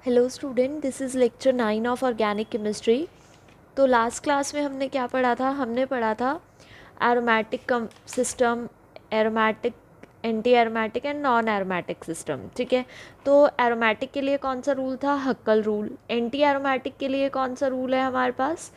Hello student, this is lecture 9 of organic chemistry. तो last class में हमने क्या पढ़ा था? हमने पढ़ा था aromatic system, aromatic, anti aromatic and non aromatic system. ठीक है, तो एरोमेटिक के लिए कौन सा रूल था? हक्कल रूल। एंटी एरोमेटिक के लिए कौन सा रूल है हमारे पास?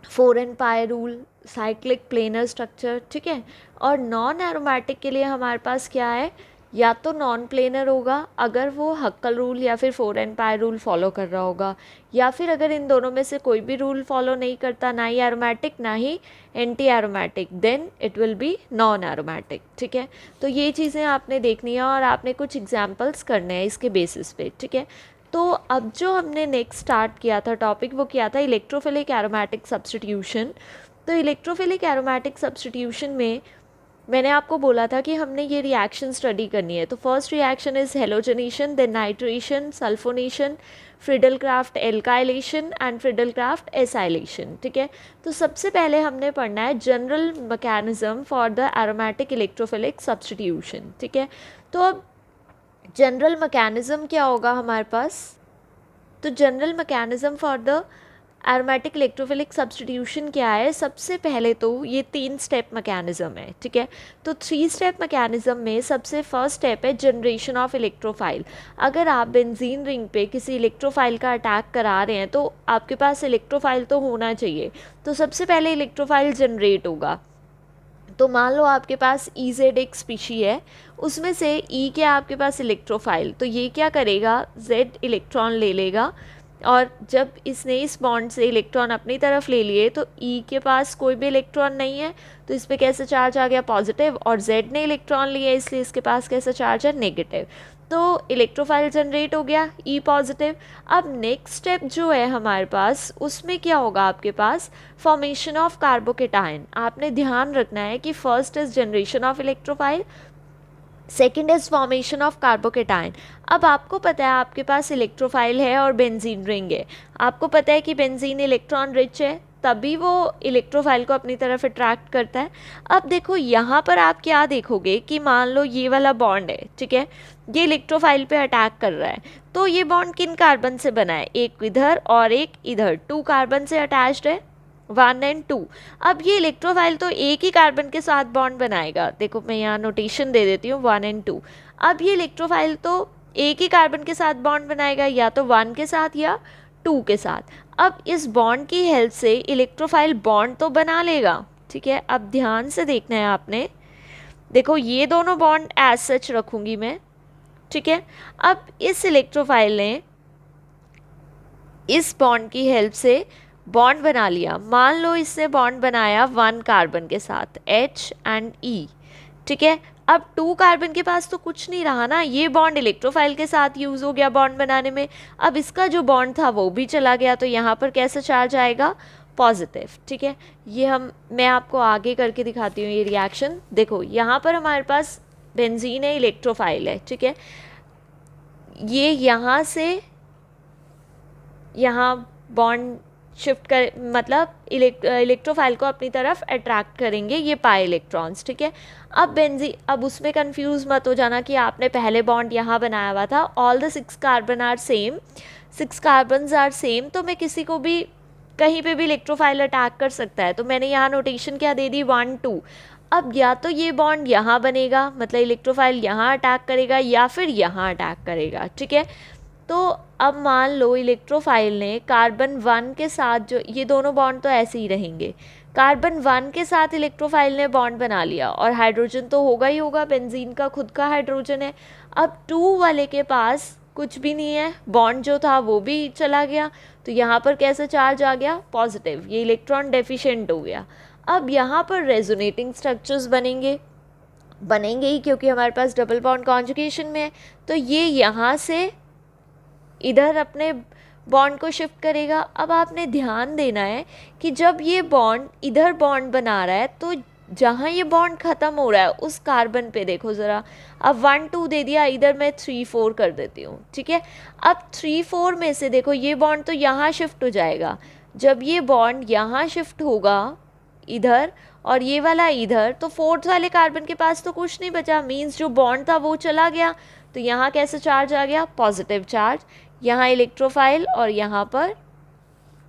4n पाई रूल, साइक्लिक प्लेनर स्ट्रक्चर। ठीक है, और नॉन एरोमेटिक के लिए हमारे पास क्या है? या तो नॉन प्लेनर होगा अगर वो हक्कल रूल या फिर 4n पाई रूल फॉलो कर रहा होगा, या फिर अगर इन दोनों में से कोई भी रूल फॉलो नहीं करता, ना ही एरोमेटिक ना ही anti aromatic, then it will be non aromatic. ठीक है, तो ये चीज़ें आपने देखनी है और आपने कुछ एग्जाम्पल्स करने हैं इसके बेसिस पे। ठीक है, तो अब जो हमने नेक्स्ट स्टार्ट किया था टॉपिक, वो किया था इलेक्ट्रोफिलिक एरोमेटिक सब्स्टिट्यूशन। तो इलेक्ट्रोफिलिक एरोमेटिक सब्स्टिट्यूशन में मैंने आपको बोला था कि हमने ये रिएक्शन स्टडी करनी है। तो first reaction is halogenation, then nitration, sulphonation, Friedel Crafts alkylation and Friedel Crafts acylation. ठीक है, तो सबसे पहले हमने पढ़ना है general mechanism for the aromatic electrophilic substitution. ठीक है, तो अब जनरल मैकेनिज्म क्या होगा हमारे पास? तो general mechanism for the aromatic electrophilic substitution क्या है? सबसे पहले तो ये 3 स्टेप मैकेनिज्म है। ठीक है, तो 3 स्टेप मैकेनिज्म में सबसे फर्स्ट स्टेप है जनरेशन ऑफ इलेक्ट्रोफाइल। अगर आप बेंजीन रिंग पे किसी इलेक्ट्रोफाइल का अटैक करा रहे हैं तो आपके पास इलेक्ट्रोफाइल तो होना चाहिए। तो सबसे पहले इलेक्ट्रोफाइल जनरेट होगा। तो मान लो आपके पास EZ एक स्पीशी है, उसमें से E के आपके पास इलेक्ट्रोफाइल, तो ये क्या करेगा? Z इलेक्ट्रॉन ले लेगा, और जब इसने इस बॉन्ड से इलेक्ट्रॉन अपनी तरफ ले लिए तो E के पास कोई भी इलेक्ट्रॉन नहीं है, तो इस पर कैसा चार्ज आ गया? पॉजिटिव। और Z ने इलेक्ट्रॉन लिया इसलिए इसके पास कैसा चार्ज है? नेगेटिव। तो इलेक्ट्रोफाइल जनरेट हो गया, E पॉजिटिव। अब नेक्स्ट स्टेप जो है हमारे पास, उसमें क्या होगा आपके पास? Formation of carbocation. आपने ध्यान रखना है कि first is generation of electrophile, second is formation of carbocation. अब आपको पता है आपके पास इलेक्ट्रोफाइल है और बेंजीन रिंग है, आपको पता है कि बेंजीन इलेक्ट्रॉन रिच है, तभी वो इलेक्ट्रोफाइल को अपनी तरफ अट्रैक्ट करता है। अब देखो यहाँ पर आप क्या देखोगे कि मान लो ये वाला बॉन्ड है, ठीक है, ये इलेक्ट्रोफाइल पे अटैक कर रहा है, तो ये बॉन्ड किन कार्बन से बना है? एक इधर और एक इधर, 2 कार्बन से अटैच्ड है, 1 और 2। अब ये इलेक्ट्रोफाइल तो एक ही कार्बन के साथ बॉन्ड बनाएगा। देखो मैं यहाँ नोटेशन दे देती हूँ, 1 और 2। अब ये इलेक्ट्रोफाइल तो एक ही कार्बन के साथ बॉन्ड बनाएगा, या तो 1 के साथ या 2 के साथ। अब इस बॉन्ड की हेल्प से इलेक्ट्रोफाइल बॉन्ड तो बना लेगा। ठीक है, अब ध्यान से देखना है आपने। देखो ये दोनों बॉन्ड एज सच रखूंगी मैं। ठीक है, अब इस इलेक्ट्रोफाइल ने इस बॉन्ड की हेल्प से बॉन्ड बना लिया। मान लो इसने बॉन्ड बनाया 1 कार्बन के साथ, H एंड E। ठीक है, अब 2 कार्बन के पास तो कुछ नहीं रहा ना, ये बॉन्ड इलेक्ट्रोफाइल के साथ यूज़ हो गया बॉन्ड बनाने में। अब इसका जो बॉन्ड था वो भी चला गया, तो यहाँ पर कैसा चार्ज आएगा? पॉजिटिव। ठीक है, ये मैं आपको आगे करके दिखाती हूँ ये रिएक्शन। देखो यहाँ पर हमारे पास बेंजीन है, इलेक्ट्रोफाइल है। ठीक है, ये यहाँ से यहाँ बॉन्ड शिफ्ट कर, मतलब इलेक्ट्रोफाइल को अपनी तरफ अट्रैक्ट करेंगे ये पाई इलेक्ट्रॉन्स। ठीक है, अब उसमें कंफ्यूज मत हो जाना कि आपने पहले बॉन्ड यहाँ बनाया हुआ था। All the 6 carbon are same, 6 carbons are same, तो मैं किसी को भी कहीं पे भी इलेक्ट्रोफाइल अटैक कर सकता है। तो मैंने यहाँ नोटेशन क्या दे दी? 1 2। अब या तो ये बॉन्ड यहाँ बनेगा, मतलब इलेक्ट्रोफाइल यहाँ अटैक करेगा, या फिर यहाँ अटैक करेगा। ठीक है, तो अब मान लो इलेक्ट्रोफाइल ने कार्बन 1 के साथ, जो ये दोनों बॉन्ड तो ऐसे ही रहेंगे, कार्बन 1 के साथ इलेक्ट्रोफाइल ने बॉन्ड बना लिया, और हाइड्रोजन तो होगा ही होगा, बेंजीन का खुद का हाइड्रोजन है। अब 2 वाले के पास कुछ भी नहीं है, बॉन्ड जो था वो भी चला गया, तो यहाँ पर कैसा चार्ज आ गया? पॉजिटिव। ये इलेक्ट्रॉन डेफिशिएंट हो गया। अब यहाँ पर रेजोनेटिंग स्ट्रक्चर्स बनेंगे ही, क्योंकि हमारे पास डबल बॉन्ड कॉन्जुगेशन में है। तो ये यहाँ से इधर अपने बॉन्ड को शिफ्ट करेगा। अब आपने ध्यान देना है कि जब ये बॉन्ड इधर बॉन्ड बना रहा है, तो जहाँ ये बॉन्ड ख़त्म हो रहा है उस कार्बन पे देखो ज़रा। अब 1 2 दे दिया, इधर मैं 3 4 कर देती हूँ। ठीक है, अब 3 4 में से देखो ये बॉन्ड तो यहाँ शिफ्ट हो जाएगा। जब ये बॉन्ड यहाँ शिफ्ट होगा इधर और ये वाला इधर, तो 4th वाले कार्बन के पास तो कुछ नहीं बचा, मीन्स जो बॉन्ड था वो चला गया। तो यहाँ कैसा चार्ज आ गया? Positive charge. यहाँ इलेक्ट्रोफाइल और यहाँ पर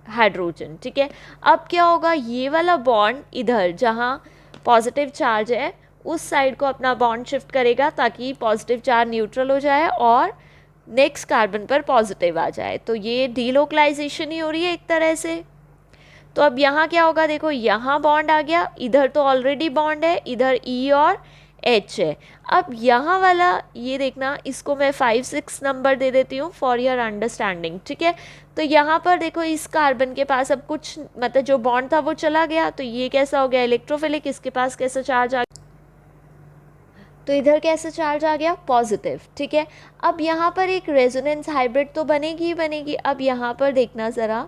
हाइड्रोजन, ठीक है। अब क्या होगा, ये वाला बॉन्ड इधर जहाँ पॉजिटिव चार्ज है उस साइड को अपना बॉन्ड शिफ्ट करेगा ताकि पॉजिटिव चार्ज न्यूट्रल हो जाए और नेक्स्ट कार्बन पर पॉजिटिव आ जाए। तो ये डीलोकलाइजेशन ही हो रही है एक तरह से। तो अब यहाँ क्या होगा, देखो यहाँ बॉन्ड आ गया, इधर तो ऑलरेडी बॉन्ड है, इधर ई और एच है। अब यहाँ वाला ये देखना, इसको मैं 5-6 नंबर दे देती हूँ फॉर योर अंडरस्टैंडिंग, ठीक है। तो यहाँ पर देखो इस कार्बन के पास अब कुछ मतलब जो बॉन्ड था वो चला गया, तो ये कैसा हो गया इलेक्ट्रोफिलिक, इसके पास कैसा चार्ज आ गया, तो इधर कैसा चार्ज आ गया पॉजिटिव, ठीक है। अब यहाँ पर एक रेजोनेंस हाइब्रिड तो बनेगी ही बनेगी। अब यहाँ पर देखना ज़रा,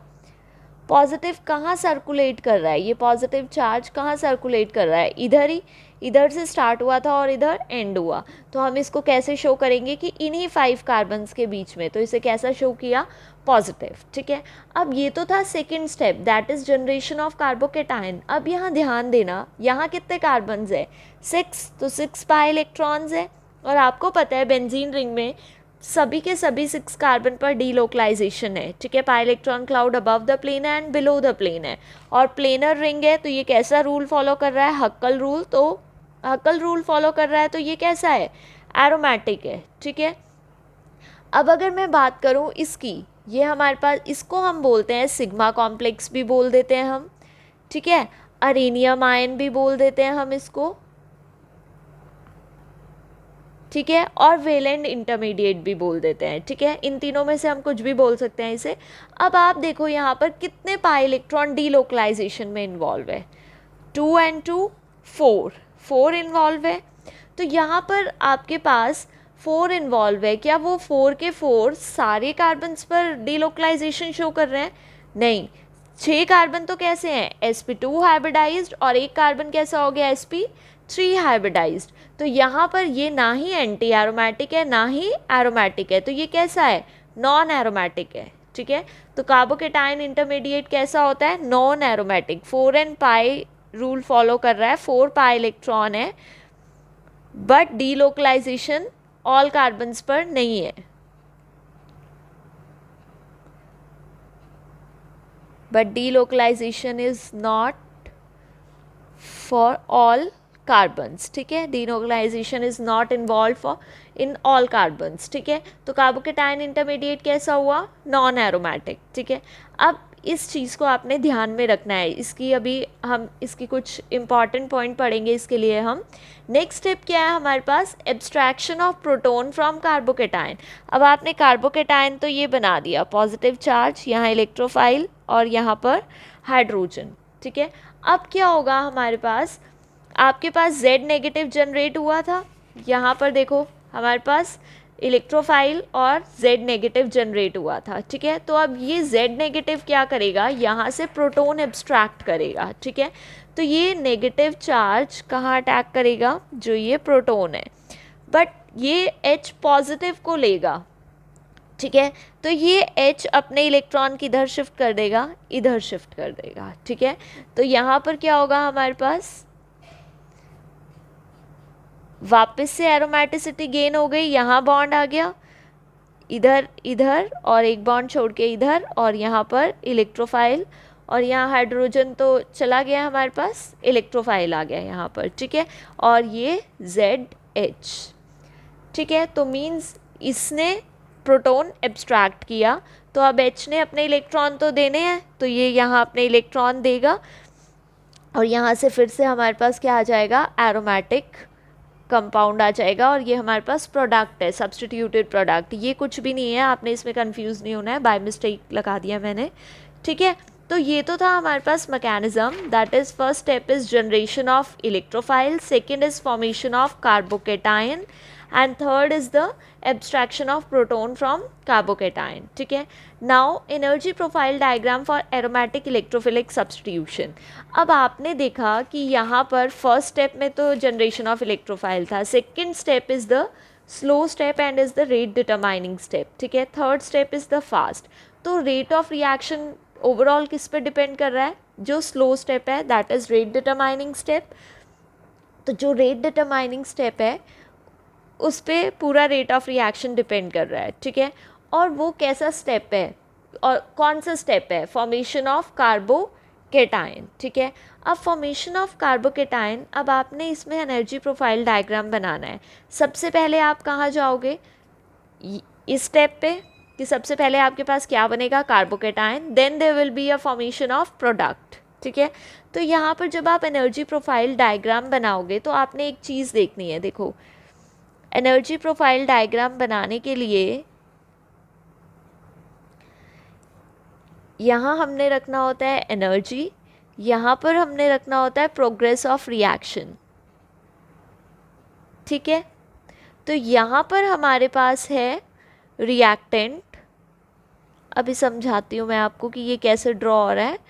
पॉजिटिव कहाँ सर्कुलेट कर रहा है, ये पॉजिटिव चार्ज कहाँ सर्कुलेट कर रहा है, इधर ही, इधर से स्टार्ट हुआ था और इधर एंड हुआ। तो हम इसको कैसे शो करेंगे कि इन्हीं 5 कार्बन्स के बीच में, तो इसे कैसा शो किया, पॉजिटिव, ठीक है। अब ये तो था second step, that is generation of carbocation. अब यहाँ ध्यान देना, यहाँ कितने कार्बन्स है, 6, तो 6 पाई इलेक्ट्रॉन्स है। और आपको पता है बेंजीन रिंग में सभी के सभी 6 कार्बन पर डीलोकलाइजेशन है, ठीक है। Pi electron cloud above the plane है एंड बिलो द प्लेन है, और प्लेनर रिंग है, तो ये कैसा रूल फॉलो कर रहा है, हक्कल रूल। तो हक्कल रूल फॉलो कर रहा है, तो ये कैसा है, एरोमेटिक है, ठीक है। अब अगर मैं बात करूँ इसकी, ये हमारे पास, इसको हम बोलते हैं सिग्मा कॉम्प्लेक्स भी बोल देते हैं हम, ठीक है। अरेनियम आयन भी बोल देते हैं हम इसको, ठीक है। और वेलेंट इंटरमीडिएट भी बोल देते हैं, ठीक है। इन तीनों में से हम कुछ भी बोल सकते हैं इसे। अब आप देखो यहाँ पर कितने पाई इलेक्ट्रॉन डीलोकलाइजेशन में इन्वॉल्व है, 2 and 2 4 इन्वॉल्व है। तो यहाँ पर आपके पास 4 इन्वॉल्व है, क्या वो 4 के 4 सारे कार्बन्स पर डीलोकलाइजेशन शो कर रहे हैं, नहीं। 6 कार्बन तो कैसे हैं, sp2 हाइब्रिडाइज्ड, और एक कार्बन कैसा हो गया, sp3 हाइब्रिडाइज्ड। तो यहाँ पर ये ना ही एंटी एरोमेटिक है ना ही एरोमेटिक है, तो ये कैसा है, नॉन एरोमेटिक है, ठीक है। तो कार्बोकेटाइन इंटरमीडिएट कैसा होता है, नॉन एरोमेटिक, 4n पाई रूल फॉलो कर रहा है, 4 पाई इलेक्ट्रॉन है, बट डीलोकलाइजेशन ऑल कार्बन्स पर नहीं है, but delocalization is not for all carbons, ठीक है। delocalization is not involved for in all carbons, ठीक है। तो कार्बोकेटाइन इंटरमीडिएट कैसा हुआ, नॉन एरोमेटिक, ठीक है। अब इस चीज़ को आपने ध्यान में रखना है, इसकी अभी हम इसकी कुछ इंपॉर्टेंट पॉइंट पढ़ेंगे इसके लिए हम। नेक्स्ट स्टेप क्या है हमारे पास, abstraction of proton from carbocation. अब आपने कार्बोकेटाइन तो ये बना दिया, पॉजिटिव चार्ज, यहाँ इलेक्ट्रोफाइल और यहाँ पर हाइड्रोजन, ठीक है। अब क्या होगा हमारे पास, आपके पास Z नेगेटिव जनरेट हुआ था, यहाँ पर देखो हमारे पास इलेक्ट्रोफाइल और Z नेगेटिव जनरेट हुआ था, ठीक है। तो अब ये Z नेगेटिव क्या करेगा, यहाँ से प्रोटोन एब्स्ट्रैक्ट करेगा, ठीक है। तो ये नेगेटिव चार्ज कहाँ अटैक करेगा, जो ये प्रोटोन है, बट ये H पॉजिटिव को लेगा, ठीक है। तो ये H अपने इलेक्ट्रॉन किधर शिफ्ट कर देगा, इधर शिफ्ट कर देगा, ठीक है। तो यहाँ पर क्या होगा हमारे पास, वापस से एरोमेटिसिटी गेन हो गई, यहाँ बॉन्ड आ गया, इधर इधर और एक बॉन्ड छोड़ के इधर, और यहाँ पर इलेक्ट्रोफाइल, और यहाँ हाइड्रोजन तो चला गया हमारे पास, इलेक्ट्रोफाइल आ गया यहाँ पर, ठीक है। और ये ZH, ठीक है। तो मीन्स इसने प्रोटोन एब्स्ट्रैक्ट किया, तो अब H ने अपने इलेक्ट्रॉन तो देने हैं, तो ये यहाँ अपने इलेक्ट्रॉन देगा, और यहाँ से फिर से हमारे पास क्या आ जाएगा, एरोमेटिक कंपाउंड आ जाएगा, और ये हमारे पास प्रोडक्ट है, सब्सटीट्यूटेड प्रोडक्ट। ये कुछ भी नहीं है, आपने इसमें कंफ्यूज नहीं होना है, बाय मिस्टेक लगा दिया मैंने, ठीक है। तो ये तो था हमारे पास mechanism, that is first step is generation of electrophile, second is formation of carbocation, and third is the abstraction of proton from carbocation, ठीक है। Now energy profile diagram for aromatic electrophilic substitution. अब आपने देखा कि यहाँ पर first step में तो जनरेशन ऑफ इलेक्ट्रोफाइल था, second step is the slow step and is the rate determining step, ठीक है। Third step is the fast. तो रेट ऑफ रिएक्शन ओवरऑल किस पे डिपेंड कर रहा है, जो स्लो स्टेप है that is rate determining step. तो जो रेट डिटरमाइनिंग स्टेप है उस पर पूरा रेट ऑफ रिएक्शन डिपेंड कर रहा है, ठीक है। और वो कैसा स्टेप है और कौन सा स्टेप है, फॉर्मेशन ऑफ कार्बोकेटाइन, ठीक है। अब फॉर्मेशन ऑफ कार्बोकेटाइन, अब आपने इसमें एनर्जी प्रोफाइल डायग्राम बनाना है। सबसे पहले आप कहाँ जाओगे, इस स्टेप पे, कि सबसे पहले आपके पास क्या बनेगा, carbocation, then there will be a formation of product, ठीक है। तो यहाँ पर जब आप एनर्जी प्रोफाइल डायग्राम बनाओगे तो आपने एक चीज़ देखनी है, देखो एनर्जी प्रोफाइल डायग्राम बनाने के लिए यहाँ हमने रखना होता है एनर्जी, यहाँ पर हमने रखना होता है प्रोग्रेस ऑफ रिएक्शन, ठीक है। तो यहाँ पर हमारे पास है रिएक्टेंट, अभी समझाती हूँ मैं आपको कि ये कैसे ड्रॉ हो रहा है।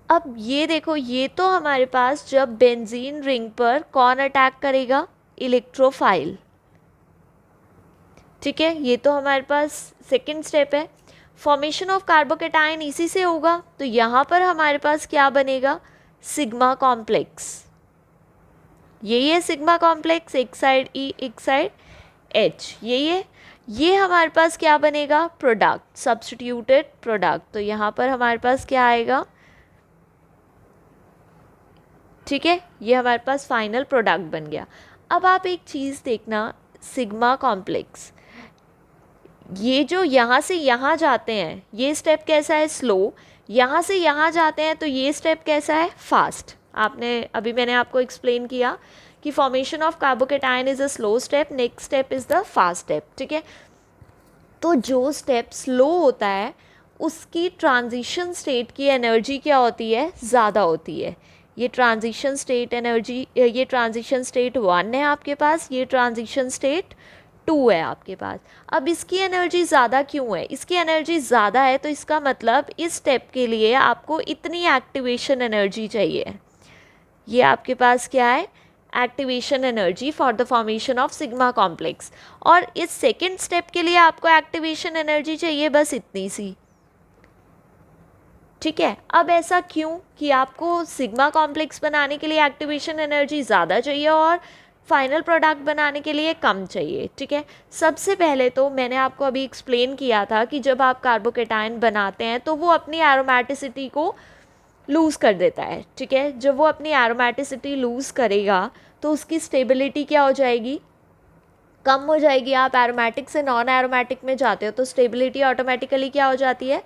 अब ये देखो, ये तो हमारे पास जब बेंजीन रिंग पर कौन अटैक करेगा, इलेक्ट्रोफाइल, ठीक है। ये तो हमारे पास सेकंड स्टेप है। फॉर्मेशन ऑफ कार्बोकेटाइन इसी से होगा, तो यहाँ पर हमारे पास क्या बनेगा, सिग्मा कॉम्प्लेक्स, यही है सिग्मा कॉम्प्लेक्स, एक साइड ई एक साइड एच, यही है। ये हमारे पास क्या बनेगा, प्रोडक्ट, सब्स्टिट्यूटेड प्रोडक्ट, तो यहाँ पर हमारे पास क्या आएगा, ठीक है, ये हमारे पास फाइनल प्रोडक्ट बन गया। अब आप एक चीज़ देखना, सिग्मा कॉम्प्लेक्स, ये जो यहाँ से यहाँ जाते हैं ये स्टेप कैसा है, स्लो, यहाँ से यहाँ जाते हैं तो ये स्टेप कैसा है, फास्ट। आपने अभी मैंने आपको एक्सप्लेन किया कि formation of carbocation is a slow step, next step is the fast step, ठीक है। तो जो स्टेप स्लो होता है उसकी ट्रांजिशन स्टेट की एनर्जी क्या होती है, ज़्यादा होती है। ये ट्रांजिशन स्टेट एनर्जी, ये ट्रांजिशन स्टेट 1 है आपके पास, ये ट्रांजिशन स्टेट 2 है आपके पास। अब इसकी एनर्जी ज़्यादा क्यों है, इसकी एनर्जी ज़्यादा है तो इसका मतलब इस स्टेप के लिए आपको इतनी एक्टिवेशन एनर्जी चाहिए। ये आपके पास क्या है, activation energy for the formation of sigma complex. और इस सेकेंड स्टेप के लिए आपको एक्टिवेशन एनर्जी चाहिए बस इतनी सी, ठीक है। अब ऐसा क्यों कि आपको सिग्मा कॉम्प्लेक्स बनाने के लिए एक्टिवेशन एनर्जी ज़्यादा चाहिए और फाइनल प्रोडक्ट बनाने के लिए कम चाहिए, ठीक है। सबसे पहले तो मैंने आपको अभी एक्सप्लेन किया था कि जब आप कार्बोकेटाइन बनाते हैं तो वो अपनी एरोमेटिसिटी को लूज़ कर देता है, ठीक है। जब वो अपनी एरोमेटिसिटी लूज़ करेगा तो उसकी स्टेबिलिटी क्या हो जाएगी, कम हो जाएगी। आप एरोमेटिक से नॉन एरोमेटिक में जाते हो तो स्टेबिलिटी ऑटोमेटिकली क्या हो जाती है,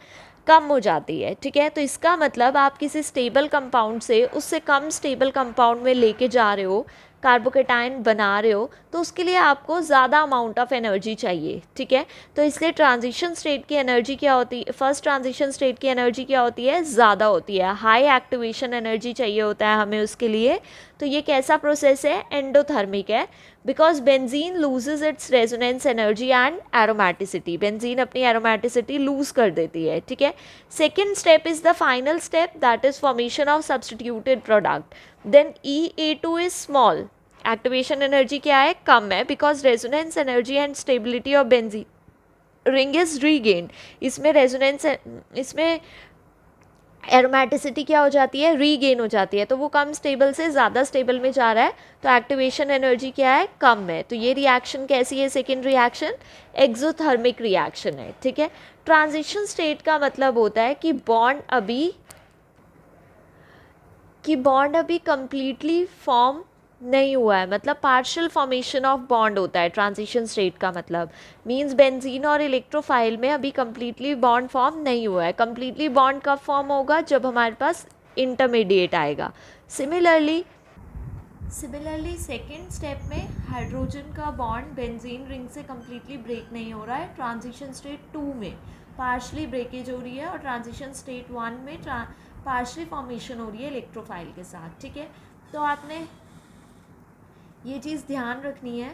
कम हो जाती है, ठीक है। तो इसका मतलब आप किसी स्टेबल कंपाउंड से उससे कम स्टेबल कंपाउंड में लेके जा रहे हो, कार्बोकेटाइन बना रहे हो, तो उसके लिए आपको ज़्यादा अमाउंट ऑफ एनर्जी चाहिए, ठीक है। तो इसलिए ट्रांजिशन स्टेट की एनर्जी क्या होती है, फर्स्ट ट्रांजिशन स्टेट की एनर्जी क्या होती है, ज़्यादा होती है, हाई एक्टिवेशन एनर्जी चाहिए होता है हमें उसके लिए। तो ये कैसा प्रोसेस है, एंडोथर्मिक है, because benzene loses its resonance energy and aromaticity, benzene अपनी एरोमेटिसिटी लूज कर देती है, ठीक है। Second step is the final step, that is formation of substituted product, then E(A2) is small, activation energy क्या है, कम है, because resonance energy and stability of benzene ring is regain, इसमें रेजोनेंस, इसमें एरोमेटिसिटी क्या हो जाती है, रीगेन हो जाती है, तो वो कम स्टेबल से ज़्यादा स्टेबल में जा रहा है, तो एक्टिवेशन एनर्जी क्या है, कम है। तो ये रिएक्शन कैसी है, सेकेंड रिएक्शन एक्सोथर्मिक रिएक्शन है, ठीक है। ट्रांजिशन स्टेट का मतलब होता है कि बॉन्ड अभी कंप्लीटली फॉर्म नहीं हुआ है, मतलब पार्शियल फॉर्मेशन ऑफ बॉन्ड होता है ट्रांजिशन स्टेट का मतलब, मींस बेंजीन और इलेक्ट्रोफाइल में अभी कंप्लीटली बॉन्ड फॉर्म नहीं हुआ है। कंप्लीटली बॉन्ड कब फॉर्म होगा, जब हमारे पास इंटरमीडिएट आएगा। सिमिलरली सेकेंड स्टेप में हाइड्रोजन का बॉन्ड बेंजीन रिंग से कंप्लीटली ब्रेक नहीं हो रहा है, ट्रांजिशन स्टेट 2 में पार्शली ब्रेकेज हो रही है और ट्रांजिशन स्टेट 1 में पार्शली फॉर्मेशन हो रही है इलेक्ट्रोफाइल के साथ, ठीक है। तो आपने ये चीज़ ध्यान रखनी है।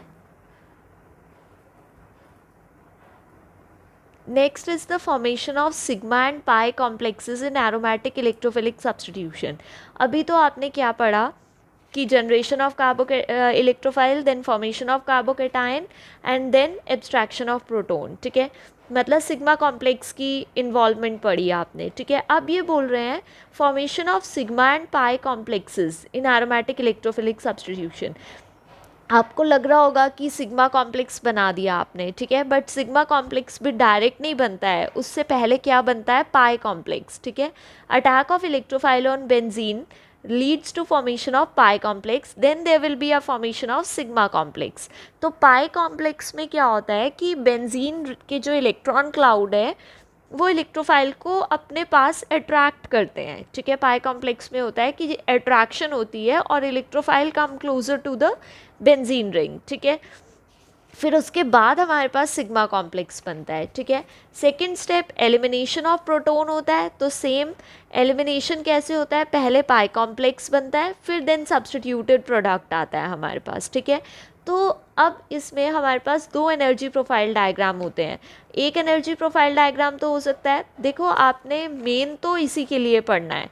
Next is the formation of sigma and pi complexes in aromatic electrophilic substitution. अभी तो आपने क्या पढ़ा की generation of electrophile, then formation of carbocation and then abstraction of proton, ठीक है। मतलब सिग्मा कॉम्प्लेक्स की इन्वॉल्वमेंट पढ़ी आपने, ठीक है। अब ये बोल रहे हैं formation of sigma and pi complexes in aromatic electrophilic substitution. आपको लग रहा होगा कि सिग्मा कॉम्प्लेक्स बना दिया आपने, ठीक है, बट सिग्मा कॉम्प्लेक्स भी डायरेक्ट नहीं बनता है, उससे पहले क्या बनता है, पाई कॉम्प्लेक्स, ठीक है। Attack of electrophile on benzene leads to formation of pi complex, then there will be a formation of sigma complex। तो pi complex में क्या होता है कि बेंजीन के जो इलेक्ट्रॉन क्लाउड है वो इलेक्ट्रोफाइल को अपने पास अट्रैक्ट करते हैं, ठीक है। पाई कॉम्प्लेक्स में होता है कि अट्रैक्शन होती है और electrophile come closer to the benzene ring, ठीक है। फिर उसके बाद हमारे पास सिग्मा कॉम्प्लेक्स बनता है, ठीक है। Second step elimination of proton होता है। तो सेम एलिमिनेशन कैसे होता है, पहले पाई कॉम्प्लेक्स बनता है, फिर देन सब्स्टिट्यूटेड प्रोडक्ट आता है हमारे पास, ठीक है। तो अब इसमें हमारे पास दो एनर्जी प्रोफाइल डायग्राम होते हैं। एक एनर्जी प्रोफाइल डायग्राम तो हो सकता है, देखो आपने मेन तो इसी के लिए पढ़ना है,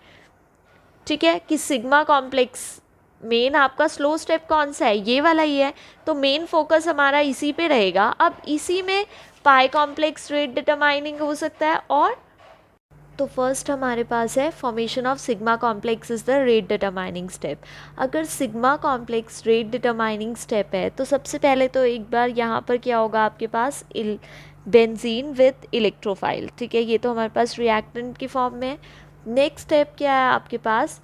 ठीक है, कि सिग्मा कॉम्प्लेक्स मेन आपका स्लो स्टेप कौन सा है, ये वाला ही है, तो मेन फोकस हमारा इसी पे रहेगा। अब इसी में पाई कॉम्प्लेक्स रेट डिटरमाइनिंग हो सकता है, और तो फर्स्ट हमारे पास है formation of sigma complex is the rate determining step. अगर sigma complex rate determining step है तो सबसे पहले तो एक बार यहाँ पर क्या होगा आपके पास, बेंजीन विद इलेक्ट्रोफाइल, ठीक है, ये तो हमारे पास रिएक्टेंट की फॉर्म में है। नेक्स्ट स्टेप क्या है आपके पास,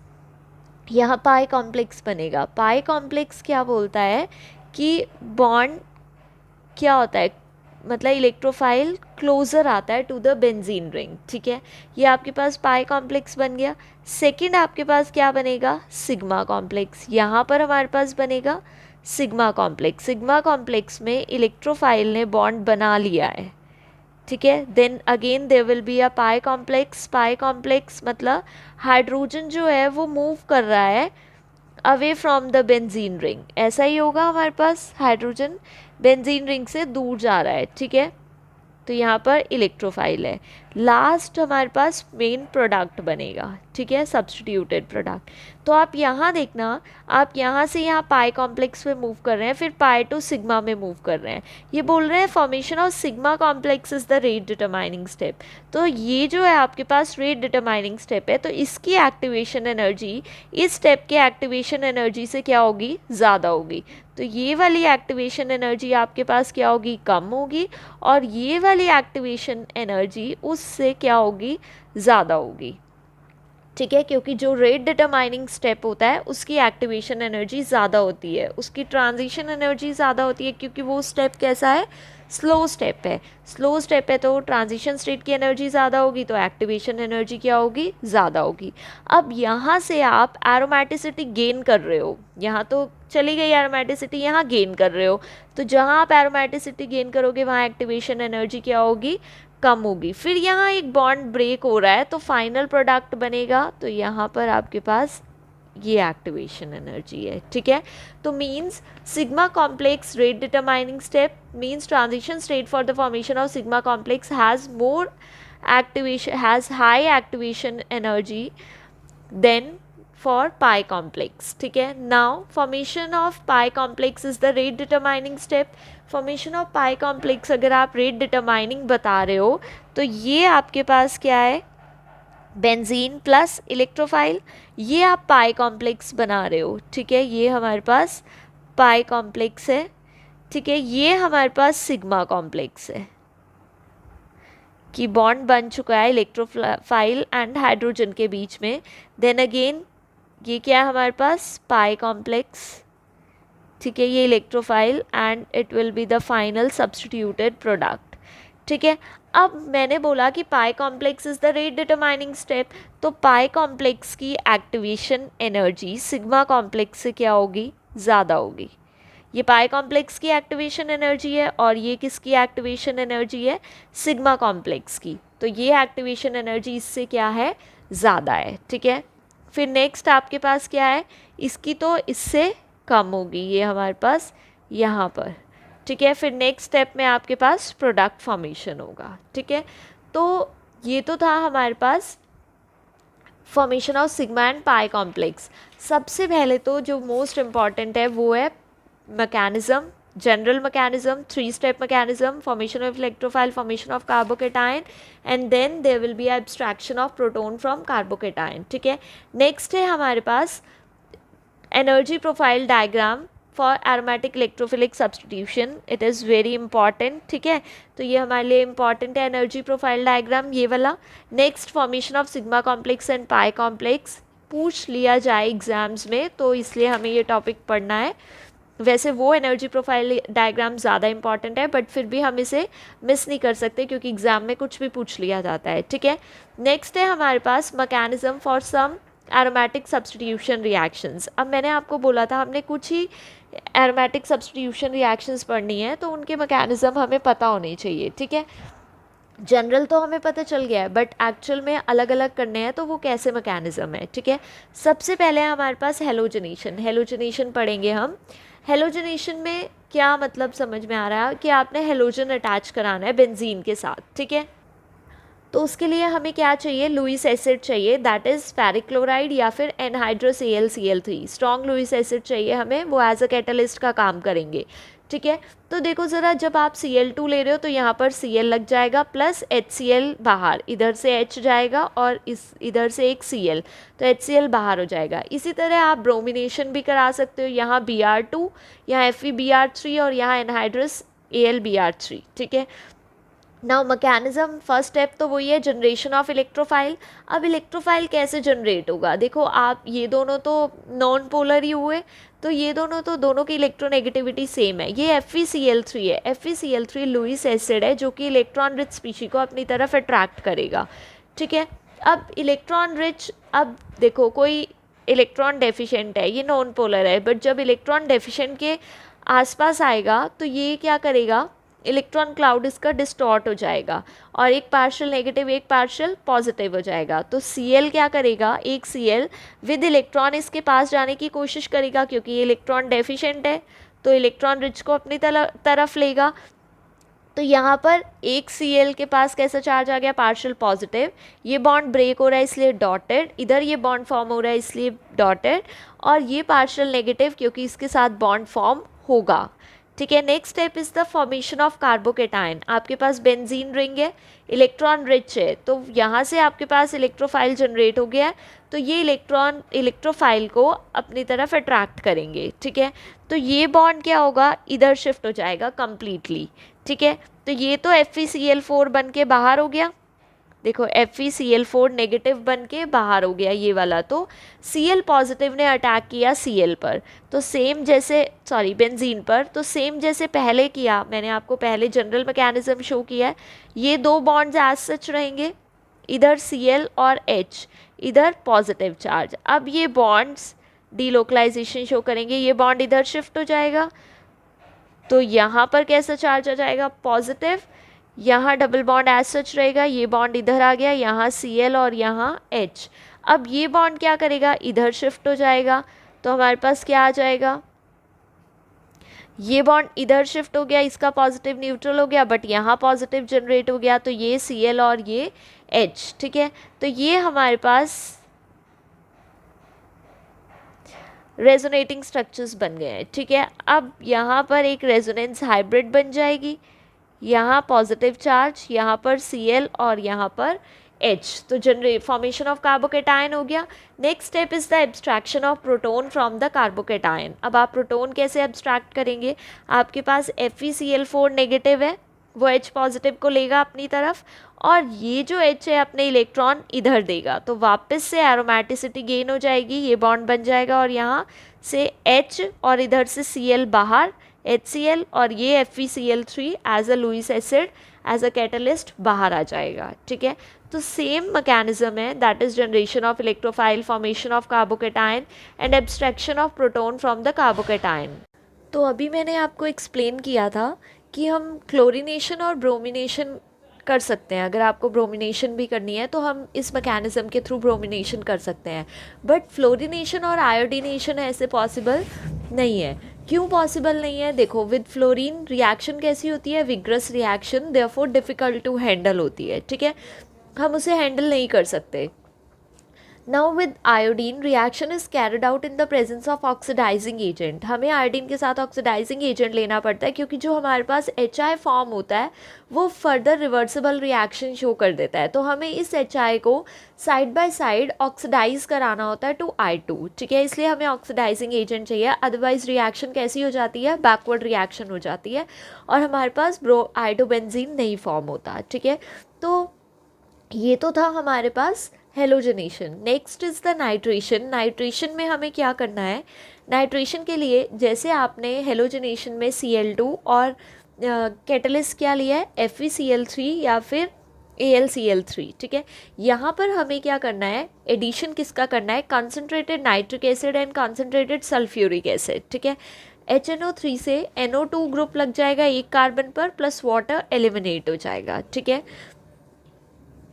यहाँ पाई कॉम्प्लेक्स बनेगा। पाई कॉम्प्लेक्स क्या बोलता है कि बॉन्ड क्या होता है, मतलब इलेक्ट्रोफाइल क्लोजर आता है टू द बेंजीन रिंग, ठीक है। ये आपके पास पाई कॉम्प्लेक्स बन गया। सेकंड आपके पास क्या बनेगा, सिग्मा कॉम्प्लेक्स। यहाँ पर हमारे पास बनेगा सिग्मा कॉम्प्लेक्स। सिग्मा कॉम्प्लेक्स में इलेक्ट्रोफाइल ने बॉन्ड बना लिया है, ठीक है। Then again there will be a pi complex. Pi complex मतलब हाइड्रोजन जो है वो मूव कर रहा है away from the benzene ring, ऐसा ही होगा हमारे पास, हाइड्रोजन बेंजीन रिंग से दूर जा रहा है, ठीक है। तो यहाँ पर इलेक्ट्रोफाइल है। लास्ट हमारे पास मेन प्रोडक्ट बनेगा, ठीक है, सब्स्टिट्यूटेड प्रोडक्ट। तो आप यहाँ देखना, आप यहाँ से यहाँ पाई कॉम्प्लेक्स में मूव कर रहे हैं, फिर पाई टू सिग्मा में मूव कर रहे हैं। ये बोल रहे हैं formation of sigma complex is the rate determining step. तो ये जो है आपके पास रेट डिटरमाइनिंग स्टेप है, तो इसकी एक्टिवेशन एनर्जी इस स्टेप के एक्टिवेशन एनर्जी से क्या होगी, ज़्यादा होगी। तो ये वाली एक्टिवेशन एनर्जी आपके पास क्या होगी, कम होगी, और ये वाली एक्टिवेशन एनर्जी उससे क्या होगी, ज़्यादा होगी, ठीक है। क्योंकि जो रेट डिटरमाइनिंग स्टेप होता है उसकी एक्टिवेशन एनर्जी ज़्यादा होती है, उसकी ट्रांजिशन एनर्जी ज़्यादा होती है, क्योंकि वो स्टेप कैसा है, स्लो स्टेप है। स्लो स्टेप है तो ट्रांजिशन स्टेट की एनर्जी ज़्यादा होगी, तो एक्टिवेशन एनर्जी क्या होगी, ज़्यादा होगी। अब यहाँ से आप एरोमेटिसिटी गेन कर रहे हो, यहाँ तो चली गई एरोमेटिसिटी, यहाँ गेन कर रहे हो, तो जहाँ आप एरोमेटिसिटी गेन करोगे वहाँ एक्टिवेशन एनर्जी क्या होगी, कम होगी। फिर यहाँ एक बॉन्ड ब्रेक हो रहा है तो फाइनल प्रोडक्ट बनेगा, तो यहाँ पर आपके पास ये एक्टिवेशन एनर्जी है, ठीक है। तो means sigma complex rate determining step means transition state for the formation of sigma complex has more activation, has high activation energy than for pi complex, ठीक है। now formation of pi complex is the rate determining step। formation of pi complex अगर आप rate determining बता रहे हो तो ये आपके पास क्या है, बेंजीन प्लस इलेक्ट्रोफाइल, ये आप पाई कॉम्प्लेक्स बना रहे हो, ठीक है। ये हमारे पास पाई कॉम्प्लेक्स है, ठीक है। ये हमारे पास सिग्मा कॉम्प्लेक्स है कि बॉन्ड बन चुका है इलेक्ट्रोफाइल एंड हाइड्रोजन के बीच में। देन अगेन ये क्या है हमारे पास, पाई कॉम्प्लेक्स, ठीक है, ये electrophile and it will be the final substituted product, ठीक है। अब मैंने बोला कि pi complex is the rate determining step, तो पाई कॉम्प्लेक्स की एक्टिवेशन एनर्जी सिग्मा कॉम्प्लेक्स से क्या होगी, ज़्यादा होगी। ये पाई कॉम्प्लेक्स की एक्टिवेशन एनर्जी है और ये किसकी एक्टिवेशन एनर्जी है, सिग्मा कॉम्प्लेक्स की, तो ये एक्टिवेशन एनर्जी इससे क्या है, ज़्यादा है, ठीक है। फिर नेक्स्ट आपके पास क्या है, इसकी तो इससे कम होगी, ये हमारे पास यहाँ पर, ठीक है। फिर नेक्स्ट स्टेप में आपके पास प्रोडक्ट फॉर्मेशन होगा, ठीक है। तो ये तो था हमारे पास formation of sigma and pi complex. सबसे पहले तो जो मोस्ट इम्पॉर्टेंट है वो है mechanism, general mechanism, 3-step mechanism, formation of electrophile, formation of carbocation, and then there will be abstraction of proton from carbocation. ठीक है, नेक्स्ट है हमारे पास energy profile diagram for aromatic electrophilic substitution, it is very important. ठीक है, तो ये हमारे लिए इंपॉर्टेंट है एनर्जी प्रोफाइल डायग्राम, ये वाला। Next formation of sigma complex and pi complex, पूछ लिया जाए एग्जाम्स में तो इसलिए हमें ये टॉपिक पढ़ना है। वैसे वो एनर्जी प्रोफाइल डायग्राम ज़्यादा इंपॉर्टेंट है, बट फिर भी हम इसे मिस नहीं कर सकते क्योंकि एग्जाम में कुछ भी पूछ लिया जाता है। ठीक है, नेक्स्ट है हमारे पास mechanism for some aromatic substitution reactions. अब मैंने आपको बोला था हमने कुछ ही एरोमेटिक सब्सटीट्यूशन रिएक्शंस पढ़नी है तो उनके मैकेनिज्म हमें पता होने चाहिए। ठीक है, जनरल तो हमें पता चल गया है बट एक्चुअल में अलग अलग करने हैं तो वो कैसे मैकेनिज्म है। ठीक है, सबसे पहले हमारे पास हेलोजनेशन, हेलोजनेशन पढ़ेंगे हम। हेलोजनेशन में क्या मतलब समझ में आ रहा है कि आपने हेलोजन अटैच कराना है बेंजीन के साथ। ठीक है, तो उसके लिए हमें क्या चाहिए, लुईस एसिड चाहिए, दैट इज़ फेरिक क्लोराइड या फिर anhydrous AlCl3, strong Lewis acid चाहिए हमें, वो एज अ कैटलिस्ट का काम करेंगे। ठीक है, तो देखो ज़रा जब आप Cl2 ले रहे हो तो यहाँ पर Cl लग जाएगा प्लस HCl बाहर, इधर से H जाएगा और इधर से एक Cl, तो HCl बाहर हो जाएगा। इसी तरह आप ब्रोमिनेशन भी करा सकते हो, यहाँ Br2, यहाँ FeBr3 और यहाँ एनहाइड्रस AlBr3। ठीक है, नाउ मैकेनिज्म फर्स्ट स्टेप तो वही है जनरेशन ऑफ इलेक्ट्रोफाइल। अब इलेक्ट्रोफाइल कैसे जनरेट होगा, देखो आप ये दोनों तो नॉन पोलर ही हुए, तो ये दोनों की इलेक्ट्रोनेगेटिविटी सेम है। ये FeCl3 है, FeCl3 लुईस एसिड है जो कि इलेक्ट्रॉन रिच स्पीशी को अपनी तरफ अट्रैक्ट करेगा। ठीक है, अब इलेक्ट्रॉन रिच, अब देखो कोई इलेक्ट्रॉन डेफिशिएंट है, ये नॉन पोलर है, बट जब इलेक्ट्रॉन डेफिशिएंट के आसपास आएगा तो ये क्या करेगा, इलेक्ट्रॉन क्लाउड इसका डिस्टॉर्ट हो जाएगा और एक पार्शियल नेगेटिव एक पार्शियल पॉजिटिव हो जाएगा। तो Cl क्या करेगा, एक Cl विद इलेक्ट्रॉन इसके पास जाने की कोशिश करेगा क्योंकि ये इलेक्ट्रॉन डेफिशिएंट है तो इलेक्ट्रॉन रिच को अपनी तरफ लेगा। तो यहाँ पर एक Cl के पास कैसा चार्ज आ गया, पार्शियल पॉजिटिव, ये बॉन्ड ब्रेक हो रहा है इसलिए डॉटेड, इधर ये बॉन्ड फॉर्म हो रहा है इसलिए डॉटेड, और ये पार्शियल नेगेटिव क्योंकि इसके साथ बॉन्ड फॉर्म होगा। ठीक है, next step is the formation of carbocation. आपके पास बेंजीन रिंग है, इलेक्ट्रॉन रिच है, तो यहाँ से आपके पास इलेक्ट्रोफाइल जनरेट हो गया है, तो ये इलेक्ट्रॉन इलेक्ट्रोफाइल को अपनी तरफ अट्रैक्ट करेंगे। ठीक है, तो ये बॉन्ड क्या होगा, इधर शिफ्ट हो जाएगा कम्प्लीटली। ठीक है, तो ये तो FeCl4 बन के बाहर हो गया, देखो FeCl4 नेगेटिव बन के बाहर हो गया ये वाला, तो Cl पॉजिटिव ने अटैक किया Cl पर, तो सेम जैसे बेंजीन पर, तो सेम जैसे पहले किया, मैंने आपको पहले जनरल मैकेनिज्म शो किया है। ये दो बॉन्ड्स एज सच रहेंगे, इधर Cl और H, इधर पॉजिटिव चार्ज। अब ये बॉन्ड्स डीलोकलाइजेशन शो करेंगे, ये बॉन्ड इधर शिफ्ट हो जाएगा, तो यहाँ पर कैसा चार्ज आ जाएगा, पॉजिटिव, यहाँ डबल बॉन्ड एज सच रहेगा, ये बॉन्ड इधर आ गया, यहाँ Cl और यहाँ H। अब ये बॉन्ड क्या करेगा, इधर शिफ्ट हो जाएगा, तो हमारे पास क्या आ जाएगा, ये बॉन्ड इधर शिफ्ट हो गया, इसका पॉजिटिव न्यूट्रल हो गया, बट यहाँ पॉजिटिव जनरेट हो गया, तो ये Cl और ये H। ठीक है, तो ये हमारे पास रेजोनेटिंग स्ट्रक्चर्स बन गए हैं। ठीक है, अब यहाँ पर एक रेजोनेंस हाइब्रिड बन जाएगी, यहाँ पॉजिटिव चार्ज, यहाँ पर Cl और यहाँ पर H, तो फॉर्मेशन ऑफ कार्बोकेटाइन हो गया। Next step is the abstraction of proton from the carbocation. अब आप प्रोटोन कैसे एब्स्ट्रैक्ट करेंगे, आपके पास FeCl4 नेगेटिव है, वो H पॉजिटिव को लेगा अपनी तरफ, और ये जो H है अपने इलेक्ट्रॉन इधर देगा, तो वापस से एरोमेटिसिटी गेन हो जाएगी, ये बॉन्ड बन जाएगा और यहाँ से H और इधर से Cl बाहर, HCl, और ये FeCl3 as a Lewis acid as a catalyst बाहर आ जाएगा। ठीक है, तो सेम मैकेनिज्म है, that is generation of electrophile, formation of carbocation and abstraction of proton from the carbocation. तो अभी मैंने आपको एक्सप्लेन किया था कि हम क्लोरीनेशन और ब्रोमिनेशन कर सकते हैं, अगर आपको ब्रोमिनेशन भी करनी है तो हम इस मैकेनिज्म के थ्रू ब्रोमिनेशन कर सकते हैं, बट फ्लोरिनेशन और आयोडीनेशन ऐसे पॉसिबल नहीं है। क्यों पॉसिबल नहीं है, देखो विद फ्लोरीन रिएक्शन कैसी होती है, vigorous reaction, therefore difficult to handle होती है। ठीक है, हम उसे हैंडल नहीं कर सकते। Now with iodine reaction is carried out in the presence of oxidising agent. हमें आयोडीन के साथ ऑक्सीडाइजिंग एजेंट लेना पड़ता है क्योंकि जो हमारे पास HI फॉर्म होता है वो फर्दर रिवर्सिबल रिएक्शन शो कर देता है, तो हमें इस HI को साइड बाय साइड ऑक्सीडाइज कराना होता है टू I2, ठीक है, इसलिए हमें ऑक्सीडाइजिंग एजेंट चाहिए, अदरवाइज रिएक्शन कैसी हो जाती है, बैकवर्ड रिएक्शन हो जाती है और हमारे पास आयोडोबेंजीन नहीं फॉर्म होता, ठीक है। तो ये तो था हमारे पास halogenation. Next is the nitration. Nitration में हमें क्या करना है, नाइट्रेशन के लिए जैसे आपने हेलोजनेशन में Cl2 और कैटलिस्ट क्या लिया है, FeCl3 या फिर AlCl3, ठीक है। यहाँ पर हमें क्या करना है, एडिशन किसका करना है, concentrated nitric acid and concentrated sulphuric acid, ठीक है। HNO3 से NO2 ग्रुप लग जाएगा एक कार्बन पर, प्लस वाटर एलिमिनेट हो जाएगा, ठीक है।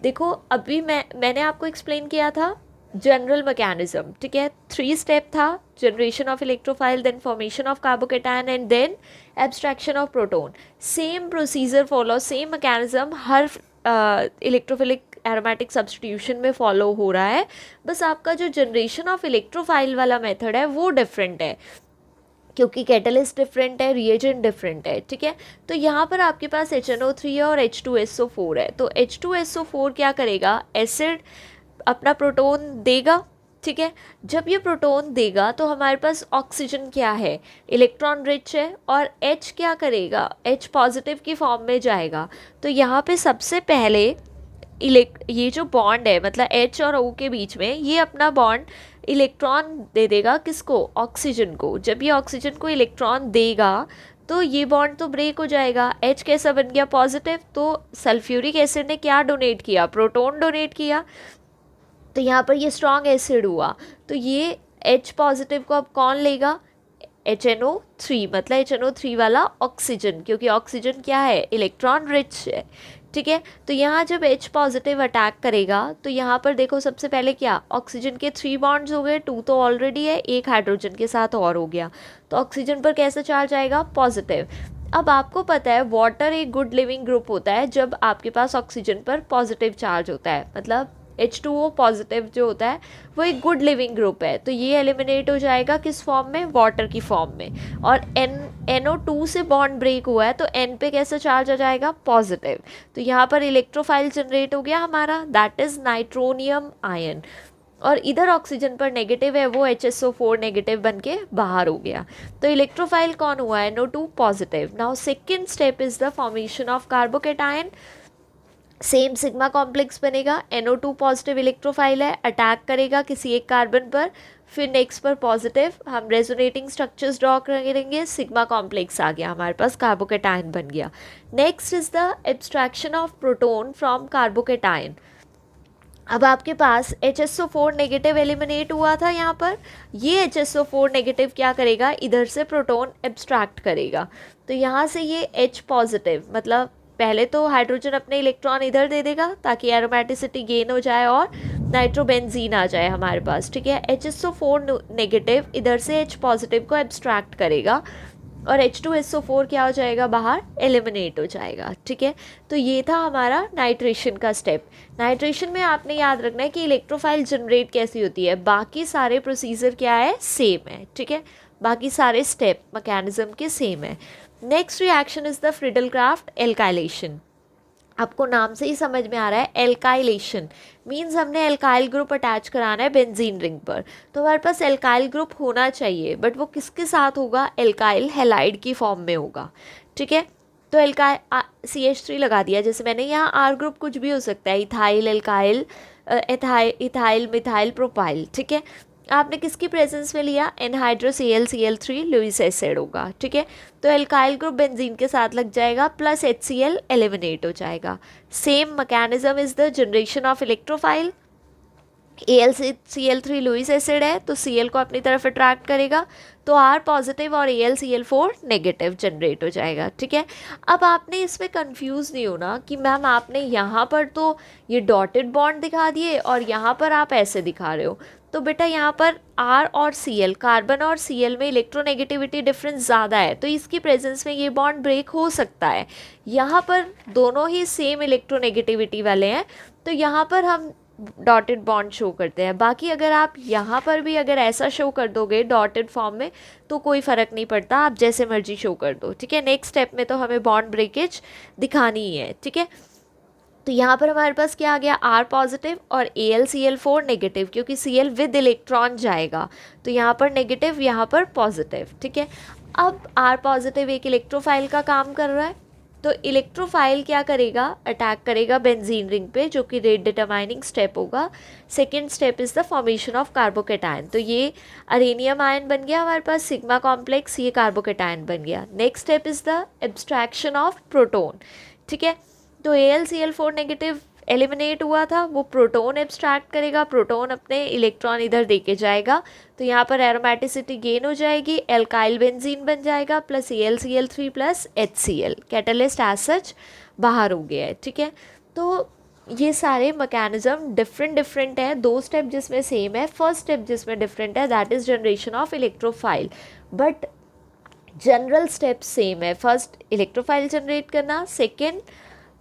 देखो अभी मैंने आपको एक्सप्लेन किया था जनरल मैकेनिज्म, ठीक है, 3 स्टेप था, generation of electrophile, then formation of carbocation and then abstraction of proton. Same procedure follow, same mechanism हर इलेक्ट्रोफिलिक एरोमेटिक सब्स्टिट्यूशन में फॉलो हो रहा है, बस आपका जो जनरेशन ऑफ इलेक्ट्रोफाइल वाला मेथड है वो डिफरेंट है क्योंकि कैटलिस्ट डिफरेंट है, रिएजेंट डिफरेंट है, ठीक है। तो यहाँ पर आपके पास HNO3 है और H2SO4 है, तो H2SO4 क्या करेगा, एसिड अपना प्रोटॉन देगा, ठीक है। जब ये प्रोटॉन देगा तो हमारे पास ऑक्सीजन क्या है, इलेक्ट्रॉन रिच है, और H क्या करेगा, H पॉजिटिव की फॉर्म में जाएगा। तो यहाँ पे सबसे पहले ये जो बॉन्ड है मतलब H और O के बीच में, ये अपना बॉन्ड इलेक्ट्रॉन दे देगा किसको, ऑक्सीजन को। जब ये ऑक्सीजन को इलेक्ट्रॉन देगा तो ये बॉन्ड तो ब्रेक हो जाएगा, H कैसा बन गया, पॉजिटिव, तो सल्फ्यूरिक एसिड ने क्या डोनेट किया, प्रोटॉन डोनेट किया, तो यहाँ पर ये स्ट्रॉन्ग एसिड हुआ। तो ये H पॉजिटिव को अब कौन लेगा, HNO3, मतलब HNO3 वाला ऑक्सीजन, क्योंकि ऑक्सीजन क्या है, इलेक्ट्रॉन रिच है, ठीक है। तो यहाँ जब H पॉजिटिव अटैक करेगा तो यहाँ पर देखो सबसे पहले क्या, ऑक्सीजन के 3 बॉन्ड्स हो गए, 2 तो ऑलरेडी है, एक हाइड्रोजन के साथ और हो गया, तो ऑक्सीजन पर कैसा चार्ज आएगा, पॉजिटिव। अब आपको पता है वाटर एक गुड लिविंग ग्रुप होता है जब आपके पास ऑक्सीजन पर पॉजिटिव चार्ज होता है, मतलब H2O पॉजिटिव जो होता है वो एक गुड लिविंग ग्रुप है, तो ये एलिमिनेट हो जाएगा किस फॉर्म में, वाटर की फॉर्म में। और NO2 से बॉन्ड ब्रेक हुआ है तो N पे कैसा चार्ज आ जाएगा, पॉजिटिव, तो यहाँ पर इलेक्ट्रोफाइल जनरेट हो गया हमारा, दैट इज नाइट्रोनियम आयन। और इधर ऑक्सीजन पर नेगेटिव है वो HSO4 नेगेटिव बन के बाहर हो गया, तो इलेक्ट्रोफाइल कौन हुआ, NO2 positive. Now second step is the formation of carbocation. Same sigma complex बनेगा, NO2 पॉजिटिव इलेक्ट्रोफाइल है, अटैक करेगा किसी एक कार्बन पर, फिर नेक्स्ट पर पॉजिटिव, हम रेजोनेटिंग स्ट्रक्चर्स ड्रॉ करेंगे, सिग्मा कॉम्प्लेक्स आ गया हमारे पास, कार्बोकेटायन बन गया। Next is the abstraction of proton from carbocation. अब आपके पास HSO4 नेगेटिव एलिमिनेट हुआ था यहाँ पर, ये HSO4 नेगेटिव क्या करेगा, इधर से प्रोटॉन एब्स्ट्रैक्ट करेगा, तो यहाँ से ये H पॉजिटिव, मतलब पहले तो हाइड्रोजन अपने इलेक्ट्रॉन इधर दे देगा ताकि एरोमेटिसिटी गेन हो जाए और नाइट्रोबेंजीन आ जाए हमारे पास, ठीक है। HSO4 नेगेटिव इधर से H पॉजिटिव को एब्स्ट्रैक्ट करेगा और H2SO4 क्या हो जाएगा, बाहर एलिमिनेट हो जाएगा, ठीक है। तो ये था हमारा नाइट्रेशन का स्टेप। नाइट्रेशन में आपने याद रखना है कि इलेक्ट्रोफाइल जनरेट कैसी होती है, बाकी सारे प्रोसीजर क्या है, सेम है, ठीक है, बाकी सारे स्टेप मैकेनिज्म के सेम है। Next reaction is the Friedel Crafts alkylation. आपको नाम से ही समझ में आ रहा है, एल्काइलेशन मीन्स हमने एल्काइल ग्रुप अटैच कराना है बेंजीन रिंग पर, तो हमारे पास एल्काइल ग्रुप होना चाहिए, बट वो किसके साथ होगा, एल्काइल हैलाइड की फॉर्म में होगा, ठीक है। तो एल्काइल CH3 लगा दिया, जैसे मैंने यहाँ R ग्रुप कुछ भी हो सकता है, ethyl, alkyl, ethyl, methyl, propyl, ठीक है। आपने किसकी प्रेजेंस में लिया, एनहाइड्रस Cl3 लुईस एसिड होगा, ठीक है। तो एल्काइल ग्रुप बेंजीन के साथ लग जाएगा, प्लस HCl एलिमिनेट हो जाएगा। Same mechanism is the generation of electrophile, AlCl3 Lewis acid है तो Cl को अपनी तरफ अट्रैक्ट करेगा, तो R पॉजिटिव और AlCl4 नेगेटिव जनरेट हो जाएगा, ठीक है। अब आपने इसमें कंफ्यूज नहीं होना कि मैम आपने यहाँ पर तो ये डॉटेड बॉन्ड दिखा दिए और यहाँ पर आप ऐसे दिखा रहे हो, तो बेटा यहाँ पर R और Cl, कार्बन और Cl में इलेक्ट्रोनेगेटिविटी डिफरेंस ज़्यादा है, तो इसकी प्रेजेंस में ये बॉन्ड ब्रेक हो सकता है। यहाँ पर दोनों ही सेम इलेक्ट्रोनेगेटिविटी वाले हैं, तो यहाँ पर हम डॉटेड बॉन्ड शो करते हैं। बाकी अगर आप यहाँ पर भी अगर ऐसा शो कर दोगे डॉटेड फॉर्म में तो कोई फ़र्क नहीं पड़ता, आप जैसे मर्जी शो कर दो, ठीक है। नेक्स्ट स्टेप में तो हमें बॉन्ड ब्रेकेज दिखानी ही है, ठीक है। तो यहाँ पर हमारे पास क्या आ गया, R पॉजिटिव और AlCl4 नेगेटिव, क्योंकि Cl विद इलेक्ट्रॉन जाएगा तो यहाँ पर नेगेटिव, यहाँ पर पॉजिटिव, ठीक है। अब R पॉजिटिव एक इलेक्ट्रोफाइल का काम कर रहा है, तो इलेक्ट्रोफाइल क्या करेगा, अटैक करेगा बेंजीन रिंग पे, जो कि रेट डिटरमाइनिंग स्टेप होगा। Second step is the formation of carbocation. तो ये अरेनियम आयन बन गया हमारे पास, सिग्मा कॉम्प्लेक्स, ये कार्बोकेटायन बन गया। Next step is the abstraction of proton, ठीक है। तो AlCl4 नेगेटिव एलिमिनेट हुआ था, वो प्रोटोन एब्स्ट्रैक्ट करेगा, प्रोटोन अपने इलेक्ट्रॉन इधर दे के जाएगा, तो यहाँ पर एरोमेटिसिटी गेन हो जाएगी, एल्काइल बेंजीन बन जाएगा plus AlCl3 plus HCl, catalyst as such बाहर हो गया है, ठीक है। तो ये सारे मैकेनिज्म डिफरेंट है, दो स्टेप जिसमें सेम है, फर्स्ट स्टेप जिसमें डिफरेंट है that is generation of electrophile, but general step same है। फर्स्ट इलेक्ट्रोफाइल जनरेट करना, second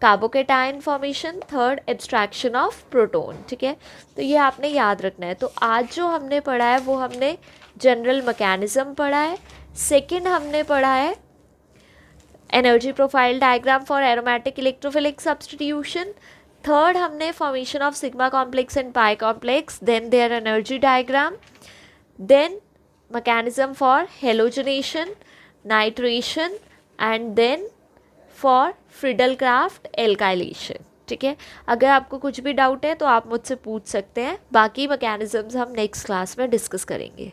carbocation formation, third abstraction of proton, ठीक है। तो ये आपने याद रखना है। तो आज जो हमने पढ़ा है वो हमने जनरल मैकेनिज्म पढ़ा है, सेकेंड हमने पढ़ा है energy profile diagram for aromatic electrophilic substitution, third हमने formation of sigma complex and pi complex, then their energy diagram, then mechanism for halogenation, nitration and then for Friedel Crafts alkylation, ठीक है। अगर आपको कुछ भी डाउट है तो आप मुझसे पूछ सकते हैं, बाकी मैकेनिज्म्स हम नेक्स्ट क्लास में डिस्कस करेंगे।